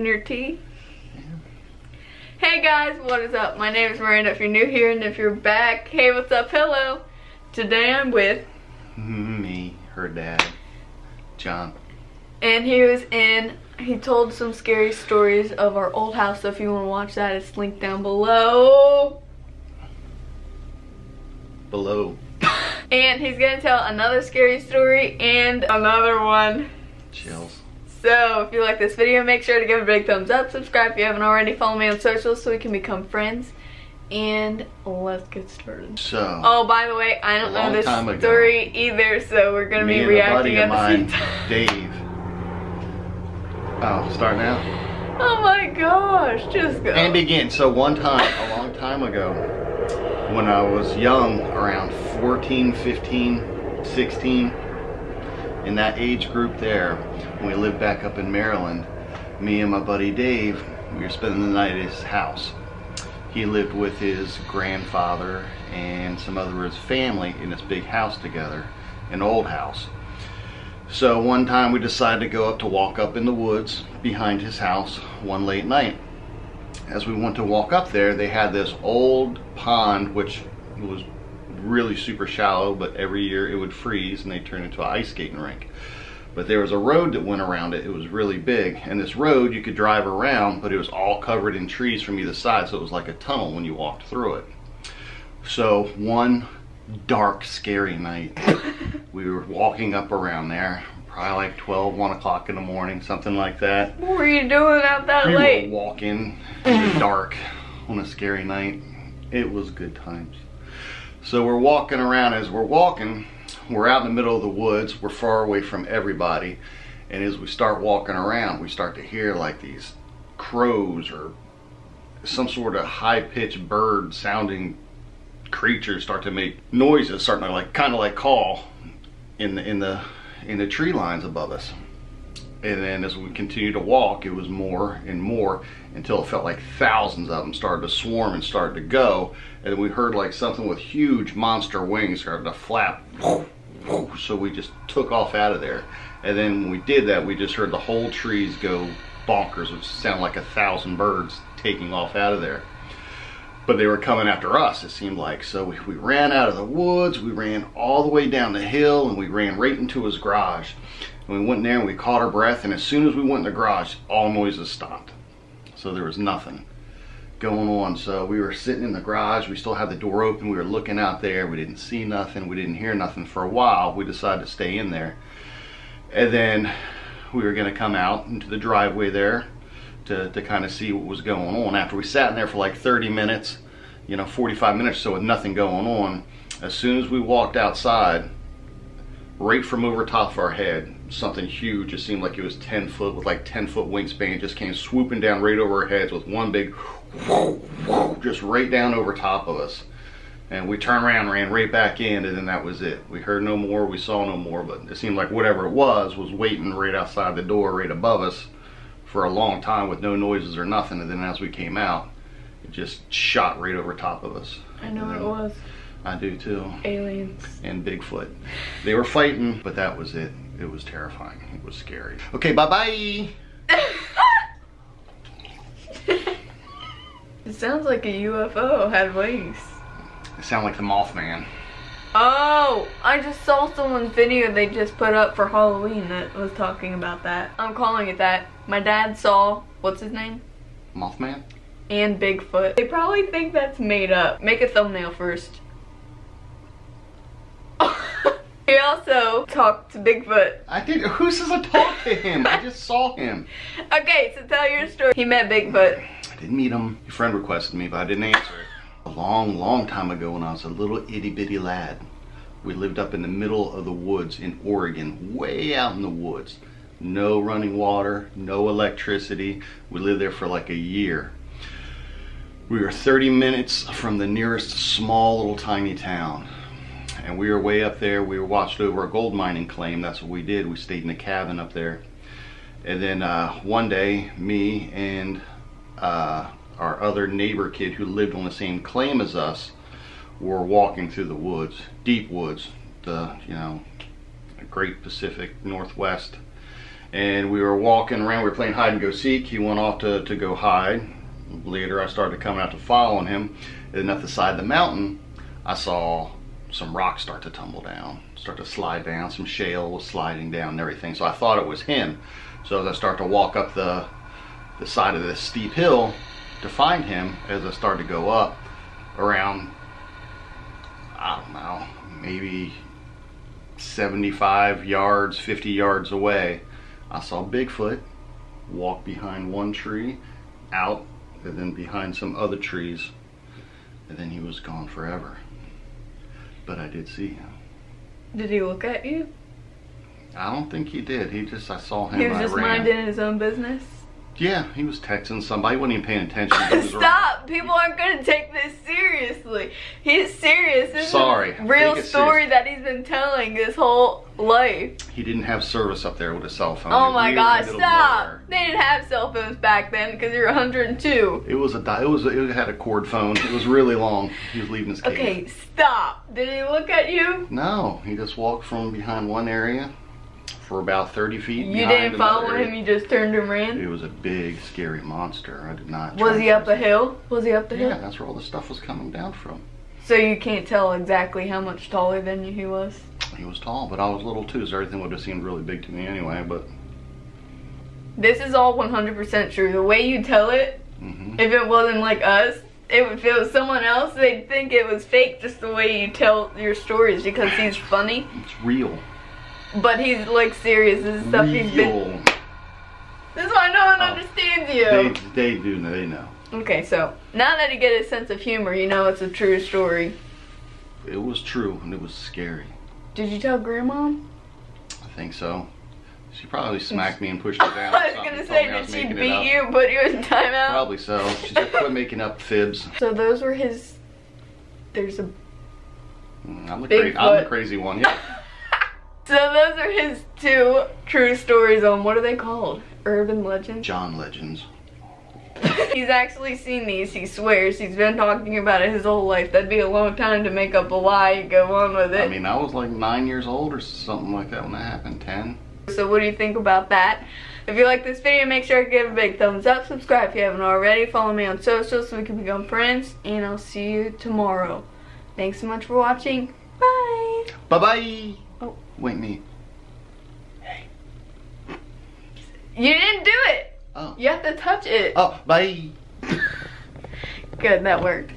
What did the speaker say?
sipping your tea? Hey guys, what is up? My name is Miranda if you're new here, and if you're back, hey, what's up? Hello. Today I'm with me, her dad, John. And he told some scary stories of our old house, so if you want to watch that, it's linked down below. And he's gonna tell another scary story and another one. Chills. So if you like this video, make sure to give it a big thumbs up, subscribe if you haven't already, follow me on socials so we can become friends, and let's get started. So, oh, by the way, I don't know this story either, so we're gonna be reacting at the same time. Dave. Oh, start now? Oh my gosh, just go. And begin. So one time, a long time ago, when I was young, around 14, 15, 16, in that age group there, when we lived back up in Maryland, me and my buddy Dave, we were spending the night at his house. He lived with his grandfather and some other of his family in this big house together, an old house. So one time we decided to go up to walk up in the woods behind his house one late night. As we went to walk up there, they had this old pond which was really super shallow, but every year it would freeze and they turned into an ice skating rink. But there was a road that went around it. It was really big, and this road you could drive around, but it was all covered in trees from either side, so it was like a tunnel when you walked through it. So one dark, scary night, we were walking up around there, probably like 12, 1 o'clock in the morning, something like that. What were you doing out that late? We were walking in the dark on a scary night. It was good times. So we're walking around. As we're walking, we're out in the middle of the woods. We're far away from everybody. And as we start walking around, we start to hear like these crows or some sort of high-pitched bird sounding creatures start to make noises, starting to like kind of like call in the tree lines above us. And then as we continued to walk, it was more and more until it felt like thousands of them started to swarm and started to go. And we heard like something with huge monster wings started to flap. So we just took off out of there. And then when we did that, we just heard the whole trees go bonkers, which sounded like 1,000 birds taking off out of there. But they were coming after us, it seemed like. So we ran out of the woods, we ran all the way down the hill, and we ran right into his garage. And we went in there and we caught our breath, and as soon as we went in the garage, all noises stopped. So there was nothing going on. So we were sitting in the garage, we still had the door open, we were looking out there, we didn't see nothing, we didn't hear nothing for a while. We decided to stay in there. And then we were gonna come out into the driveway there to kind of see what was going on. After we sat in there for like 30 minutes, 45 minutes or so with nothing going on, as soon as we walked outside, right from over top of our head, something huge, it seemed like it was 10 foot with like 10-foot wingspan, just came swooping down right over our heads with one big whoo, whoo, just right down over top of us. And we turned around, ran right back in, and then that was it. We heard no more, we saw no more, but it seemed like whatever it was waiting right outside the door right above us for a long time with no noises or nothing. And then as we came out, it just shot right over top of us. I know what it was. I do too. Aliens. And Bigfoot. They were fighting, but that was it. It was terrifying. It was scary. Okay, bye-bye. It sounds like a UFO had wings. It sounded like the Mothman. Oh, I just saw someone's video they just put up for Halloween that was talking about that. I'm calling it that. My dad saw, what's his name? Mothman? And Bigfoot. They probably think that's made up. Make a thumbnail first. He also talked to Bigfoot. I did. Who says I talked to him? I just saw him. Okay, so tell your story. He met Bigfoot. I didn't meet him. Your friend requested me, but I didn't answer it. A long, long time ago when I was a little itty-bitty lad, we lived up in the middle of the woods in Oregon, way out in the woods. No running water, no electricity. We lived there for like a year. We were 30 minutes from the nearest small little tiny town. And we were way up there. We were watched over a gold mining claim. That's what we did. We stayed in a cabin up there. And then one day, me and our other neighbor kid who lived on the same claim as us were walking through the woods, deep woods, the Great Pacific Northwest. And we were walking around, we were playing hide and go seek. He went off to go hide. Later I started coming out to following him. And at the side of the mountain, I saw some rocks start to tumble down, start to slide down. Some shale was sliding down and everything. So I thought it was him. So as I start to walk up the side of this steep hill to find him, as I started to go up around, I don't know, maybe 75 yards, 50 yards away, I saw Bigfoot walk behind one tree, out, and then behind some other trees, and then he was gone forever. But I did see him. Did he look at you? I don't think he did. I saw him. He was just minding his own business? Yeah, he was texting somebody. He wasn't even paying attention. Stop! People aren't going to take this seriously. He's serious. This is a real story that he's been telling his whole life. He didn't have service up there with a cell phone. Oh my gosh, stop! They didn't have cell phones back then because you're 102. It had a cord phone. It was really long. He was leaving his cave. Okay, stop. Did he look at you? No, he just walked from behind one area for about 30 feet. You didn't follow him, you just turned and ran? It was a big, scary monster. I did not. Was he up a hill? Was he up the hill? Yeah, that's where all the stuff was coming down from. So you can't tell exactly how much taller than you he was? He was tall, but I was little too, so everything would have seemed really big to me anyway, but... This is all 100% true. The way you tell it, if it wasn't like us, if it was someone else, they'd think it was fake just the way you tell your stories because he's funny. It's real. But he's like serious. This is stuff he's been. This is why no one understands you. They do. They know. Okay, so now that you get a sense of humor, you know it's a true story. It was true, and it was scary. Did you tell Grandma? I think so. She probably smacked me and pushed me down. I was gonna say, did she beat you, put you in timeout? Probably so. She said, quit making up fibs. So those were his. There's a. I'm the crazy one. Yeah. So those are his 2 true stories on, what are they called? Urban legends? John Legends. He's actually seen these, he swears. He's been talking about it his whole life. That'd be a long time to make up a lie and go on with it. I mean, I was like 9 years old or something like that when that happened, 10. So what do you think about that? If you like this video, make sure to give it a big thumbs up. Subscribe if you haven't already. Follow me on social so we can become friends. And I'll see you tomorrow. Thanks so much for watching. Bye. Bye-bye. Oh. Wait, me. Hey. You didn't do it. Oh. You have to touch it. Oh, bye. Good, that worked.